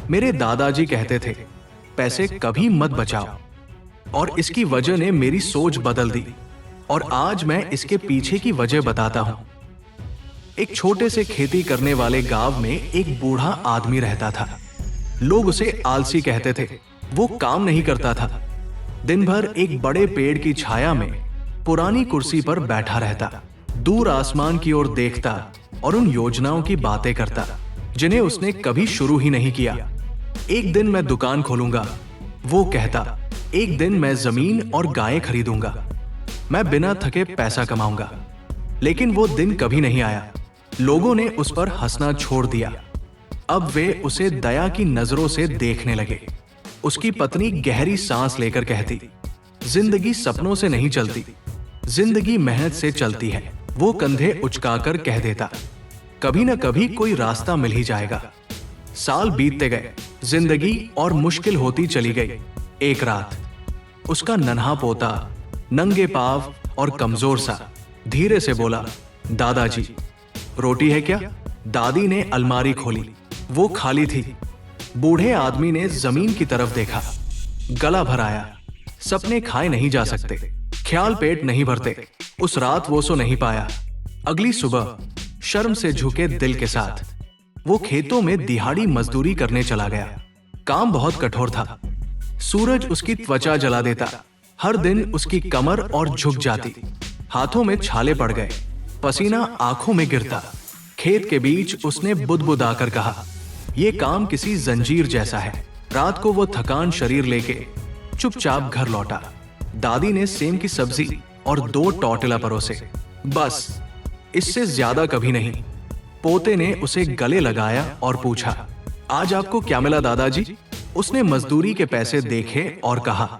मेरे दादाजी कहते थे, पैसे कभी मत बचाओ, और इसकी वजह ने मेरी सोच बदल दी। और आज मैं इसके पीछे की वजह बताता हूं। एक छोटे से खेती करने वाले गांव में एक बूढ़ा आदमी रहता था। लोग उसे आलसी कहते थे। वो काम नहीं करता था। दिन भर एक बड़े पेड़ की छाया में पुरानी कुर्सी पर बैठा रहता, दूर आसमान की ओर देखता और उन योजनाओं की बातें करता जिन्हें उसने कभी शुरू ही नहीं किया। एक दिन मैं दुकान खोलूंगा, वो कहता। एक दिन मैं जमीन और गायें खरीदूंगा, मैं बिना थके पैसा कमाऊंगा। लेकिन वो दिन कभी नहीं आया। लोगों ने उस पर हंसना छोड़ दिया। अब वे उसे दया की नजरों से देखने लगे। उसकी पत्नी गहरी सांस लेकर कहती, जिंदगी सपनों से नहीं चलती, जिंदगी मेहनत से चलती है। वो कंधे उचकाकर कह देता, कभी न कभी कोई रास्ता मिल ही जाएगा। साल बीतते गए, जिंदगी और मुश्किल होती चली गई। एक रात उसका नन्हा पोता नंगे पांव और कमजोर सा धीरे से बोला, दादाजी रोटी है क्या? दादी ने अलमारी खोली, वो खाली थी। बूढ़े आदमी ने जमीन की तरफ देखा, गला भर आया। सपने खाए नहीं जा सकते, ख्याल पेट नहीं भरते। उस रात वो सो नहीं पाया। अगली सुबह शर्म से झुके दिल के साथ वो खेतों में दिहाड़ी मजदूरी करने चला गया। काम बहुत कठोर था। सूरज उसकी त्वचा जला देता। हर दिन उसकी कमर और झुक जाती, हाथों में छाले पड़ गए, पसीना आंखों में गिरता। खेत के बीच उसने बुदबुदाकर कहा, ये काम किसी जंजीर जैसा है। रात को वो थकान शरीर लेके चुपचाप घर लौटा। दादी ने सेम की सब्जी और 2 टॉर्टिला परोसे, बस इससे ज्यादा कभी नहीं। पोते ने उसे गले लगाया और पूछा, आज आपको क्या मिला दादाजी? उसने मजदूरी के पैसे देखे और कहा,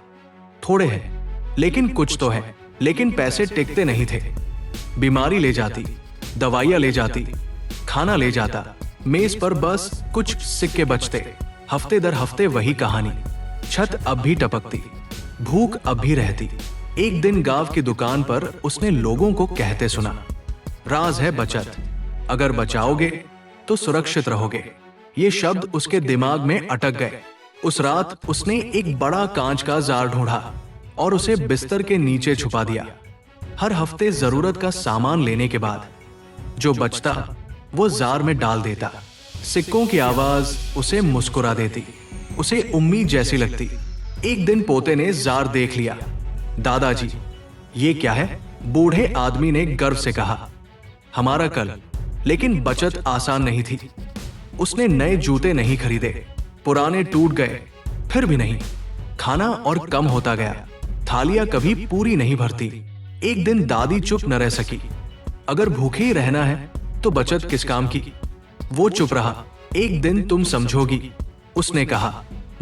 थोड़े हैं, लेकिन कुछ तो है। लेकिन पैसे टिकते नहीं थे। बीमारी ले जाती, दवाइयां ले जाती, खाना ले जाता, मेज पर बस कुछ सिक्के बचते। हफ्ते दर हफ्ते वही कहानी। छत अब भी टपकती, भूख अब भी रहती। एक दिन गांव की दुकान पर उसने लोगों को कहते सुना, राज है बचत, अगर बचाओगे तो सुरक्षित रहोगे। ये शब्द उसके दिमाग में अटक गए। उस रात उसने एक बड़ा कांच का जार ढूंढा और उसे बिस्तर के नीचे छुपा दिया। हर हफ्ते जरूरत का सामान लेने के बाद जो बचता वो जार में डाल देता। सिक्कों की आवाज उसे मुस्कुरा देती, उसे उम्मीद जैसी लगती। एक दिन पोते ने जार देख लिया। दादाजी ये क्या है? बूढ़े आदमी ने गर्व से कहा, हमारा कल। लेकिन बचत आसान नहीं थी। उसने नए जूते नहीं खरीदे, पुराने टूट गए, फिर भी नहीं। खाना और कम होता गया, थालियां कभी पूरी नहीं भरती। एक दिन दादी चुप न रह सकी। अगर भूखे ही रहना है तो बचत किस काम की? वो चुप रहा। एक दिन तुम समझोगी, उसने कहा।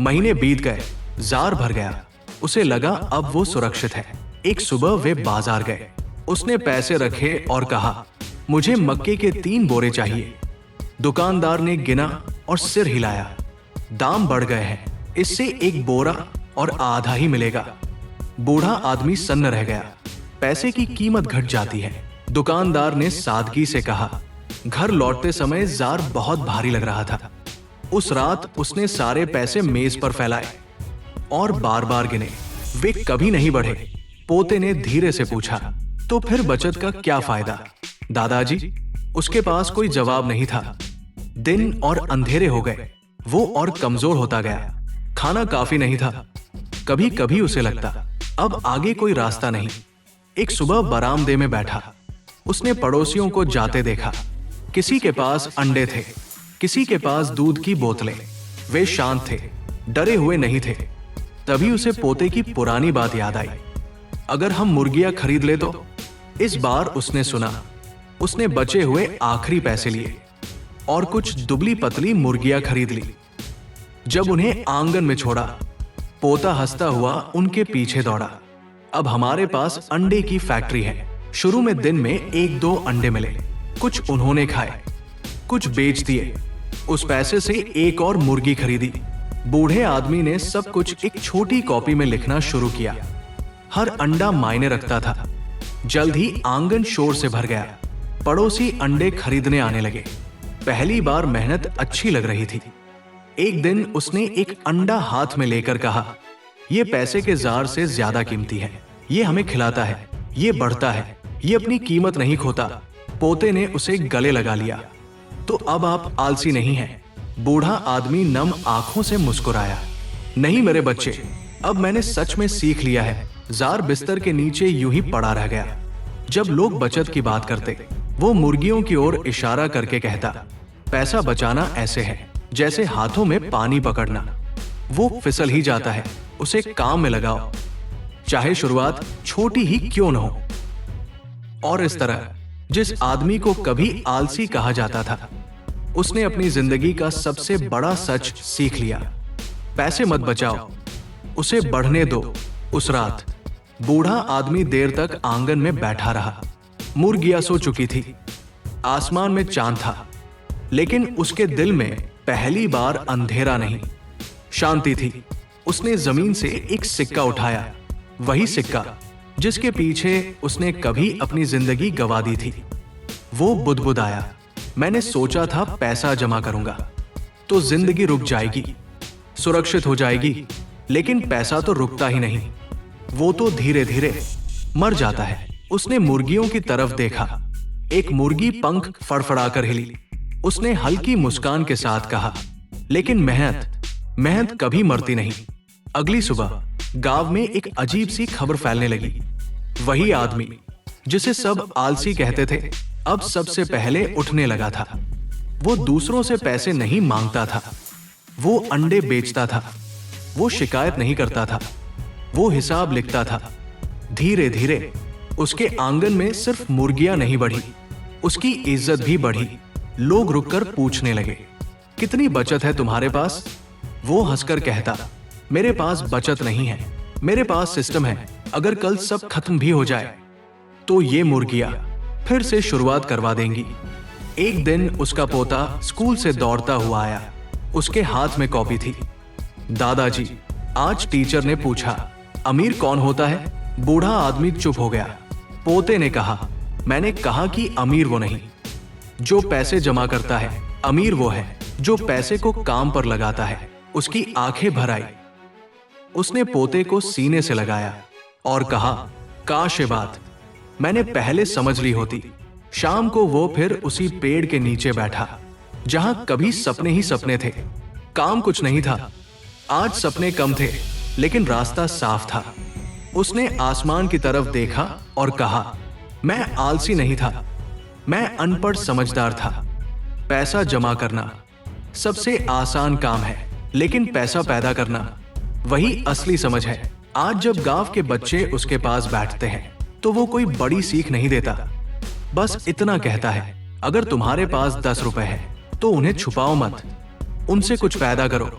महीने बीत गए, जार भर गया। उसे लगा अब वो सुरक्षित है। एक सुबह वे बाजार गए। उसने पैसे रखे और कहा, मुझे मक्के के 3 बोरे चाहिए। दुकानदार ने गिना और सिर हिलाया, दाम बढ़ गए हैं, इससे 1 बोरा और आधा ही मिलेगा। बूढ़ा आदमी सन्न रह गया। पैसे की कीमत घट जाती है। दुकानदार ने सादगी से कहा। घर लौटते समय जार बहुत भारी लग रहा था। उस रात उसने सारे पैसे मेज पर फैलाए और बार बार गिने। वे कभी नहीं बढ़े। पोते ने धीरे से पूछा, तो फिर बचत का क्या फायदा? दादाजी, उसके पास कोई जवाब नहीं था। दिन और अंधेरे हो गए। वो और कमजोर होता गया। खाना काफी नहीं था। कभी कभी उसे लगता, अब आगे कोई रास्ता नहीं। एक सुबह बरामदे में बैठा, उसने पड़ोसियों को जाते देखा। किसी के पास अंडे थे, किसी के पास दूध की बोतलें। वे शांत थे, डरे हुए नहीं थे। तभी उसे पोते की पुरानी बात याद आई, अगर हम मुर्गियां खरीद ले तो? इस बार उसने सुना। उसने बचे हुए आखिरी पैसे लिए और कुछ दुबली पतली मुर्गियां खरीद ली। जब उन्हें आंगन में छोड़ा, पोता हंसता हुआ उनके पीछे दौड़ा। अब हमारे पास अंडे की फैक्ट्री है। शुरू में दिन में 1-2 अंडे मिले। कुछ उन्होंने खाए, कुछ बेच दिए। उस पैसे से एक और मुर्गी खरीदी। बूढ़े आदमी ने सब कुछ एक छोटी कॉपी में लिखना शुरू किया। हर अंडा मायने रखता था। जल्द ही आंगन शोर से भर गया। पड़ोसी अंडे खरीदने आने लगे। पहली बार मेहनत अच्छी लग रही थी। एक दिन उसने एक अंडा हाथ में लेकर कहा, ये पैसे के जार से ज्यादा कीमती है, ये हमें खिलाता है, ये बढ़ता है, ये अपनी कीमत नहीं खोता। पोते ने उसे गले लगा लिया। तो अब आप आलसी नहीं हैं। बूढ़ा आदमी नम आंखों से मुस्कुराया। नहीं मेरे बच्चे, अब मैंने सच में सीख लिया है। जार बिस्तर के नीचे यूं ही पड़ा रह गया। जब लोग बचत की बात करते, वो मुर्गियों की ओर इशारा करके कहता, पैसा बचाना ऐसे है जैसे हाथों में पानी पकड़ना, वो फिसल ही जाता है, उसे काम में लगाओ, चाहे शुरुआत छोटी ही क्यों न हो। और इस तरह जिस आदमी को कभी आलसी कहा जाता था, उसने अपनी जिंदगी का सबसे बड़ा सच सीख लिया। पैसे मत बचाओ, उसे बढ़ने दो। उस रात बूढ़ा आदमी देर तक आंगन में बैठा रहा। मुर्गियां सो चुकी थी, आसमान में चांद था, लेकिन उसके दिल में पहली बार अंधेरा नहीं, शांति थी। उसने जमीन से एक सिक्का उठाया, वही सिक्का जिसके पीछे उसने कभी अपनी जिंदगी गंवा दी थी। वो बुदबुदाया, मैंने सोचा था पैसा जमा करूंगा तो जिंदगी रुक जाएगी, सुरक्षित हो जाएगी, लेकिन पैसा तो रुकता ही नहीं, वो तो धीरे धीरे मर जाता है। उसने मुर्गियों की तरफ देखा। एक मुर्गी पंख फड़फड़ाकर हिली। उसने हल्की मुस्कान के साथ कहा, लेकिन मेहनत कभी मरती नहीं। अगली सुबह गांव में एक अजीब सी खबर फैलने लगी। वही आदमी जिसे सब आलसी कहते थे, अब सबसे पहले उठने लगा था। वो दूसरों से पैसे नहीं मांगता था, वो अंडे बेचता था, वो शिकायत नहीं करता था, वो हिसाब लिखता था। धीरे धीरे उसके आंगन में सिर्फ मुर्गियां नहीं बढ़ी, उसकी इज्जत भी बढ़ी। लोग रुककर पूछने लगे, कितनी बचत है तुम्हारे पास? वो हंसकर कहता, मेरे पास बचत नहीं है, मेरे पास सिस्टम है। अगर कल सब खत्म भी हो जाए तो ये मुर्गियां फिर से शुरुआत करवा देंगी। एक दिन उसका पोता स्कूल से दौड़ता हुआ आया। उसके हाथ में कॉपी थी। दादाजी, आज टीचर ने पूछा, अमीर कौन होता है? बूढ़ा आदमी चुप हो गया। पोते ने कहा, मैंने कहा कि अमीर वो नहीं जो पैसे जमा करता है, अमीर वो है जो पैसे को काम पर लगाता है। उसकी आंखें भर आई। उसने पोते को सीने से लगाया और कहा, काश ये बात मैंने पहले समझ ली होती। शाम को वो फिर उसी पेड़ के नीचे बैठा जहां कभी सपने ही सपने थे। काम कुछ नहीं था, आज सपने कम थे, लेकिन रास्ता साफ था। उसने आसमान की तरफ देखा और कहा, मैं आलसी नहीं था, मैं अनपढ़ समझदार था। पैसा जमा करना सबसे आसान काम है, लेकिन पैसा पैदा करना वही असली समझ है। आज जब गांव के बच्चे उसके पास बैठते हैं तो वो कोई बड़ी सीख नहीं देता, बस इतना कहता है, अगर तुम्हारे पास 10 रुपए है तो उन्हें छुपाओ मत, उनसे कुछ पैदा करो।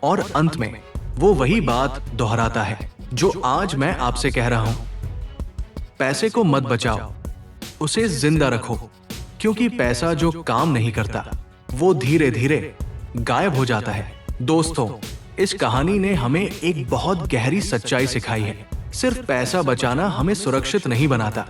और अंत में वो वही बात दोहराता है जो आज मैं आपसे कह रहा हूं, पैसे को मत बचाओ, उसे जिंदा रखो, क्योंकि पैसा जो काम नहीं करता वो धीरे धीरे गायब हो जाता है। दोस्तों, इस कहानी ने हमें एक बहुत गहरी सच्चाई सिखाई है। सिर्फ पैसा बचाना हमें सुरक्षित नहीं बनाता,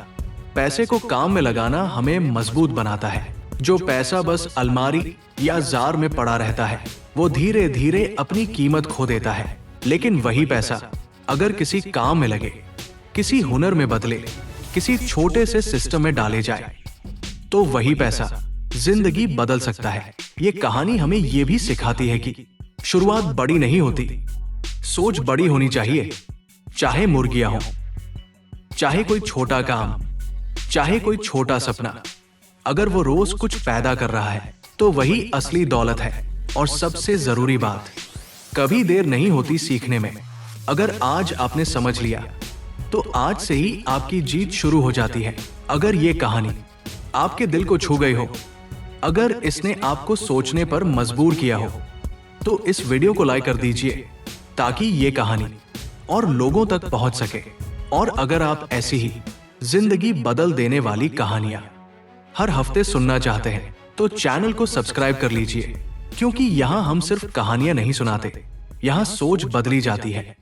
पैसे को काम में लगाना हमें मजबूत बनाता है। जो पैसा बस अलमारी या जार में पड़ा रहता है, वो धीरे धीरे अपनी कीमत खो देता है। लेकिन वही पैसा अगर किसी काम में लगे, किसी हुनर में बदले, किसी छोटे से सिस्टम में डाले जाए, तो वही पैसा जिंदगी बदल सकता है। ये कहानी हमें ये भी सिखाती है कि शुरुआत बड़ी नहीं होती, सोच बड़ी होनी चाहिए। चाहे मुर्गियां हो, चाहे कोई छोटा काम, चाहे कोई छोटा सपना, अगर वो रोज कुछ पैदा कर रहा है तो वही असली दौलत है। और सबसे जरूरी बात, कभी देर नहीं होती सीखने में। अगर आज आपने समझ लिया तो आज से ही आपकी जीत शुरू हो जाती है। अगर ये कहानी आपके दिल को छू गई हो, अगर इसने आपको सोचने पर मजबूर किया हो, तो इस वीडियो को लाइक कर दीजिए ताकि ये कहानी और लोगों तक पहुंच सके। और अगर आप ऐसी ही जिंदगी बदल देने वाली कहानियां हर हफ्ते सुनना चाहते हैं तो चैनल को सब्सक्राइब कर लीजिए, क्योंकि यहाँ हम सिर्फ कहानियां नहीं सुनाते, यहाँ सोच बदली जाती है।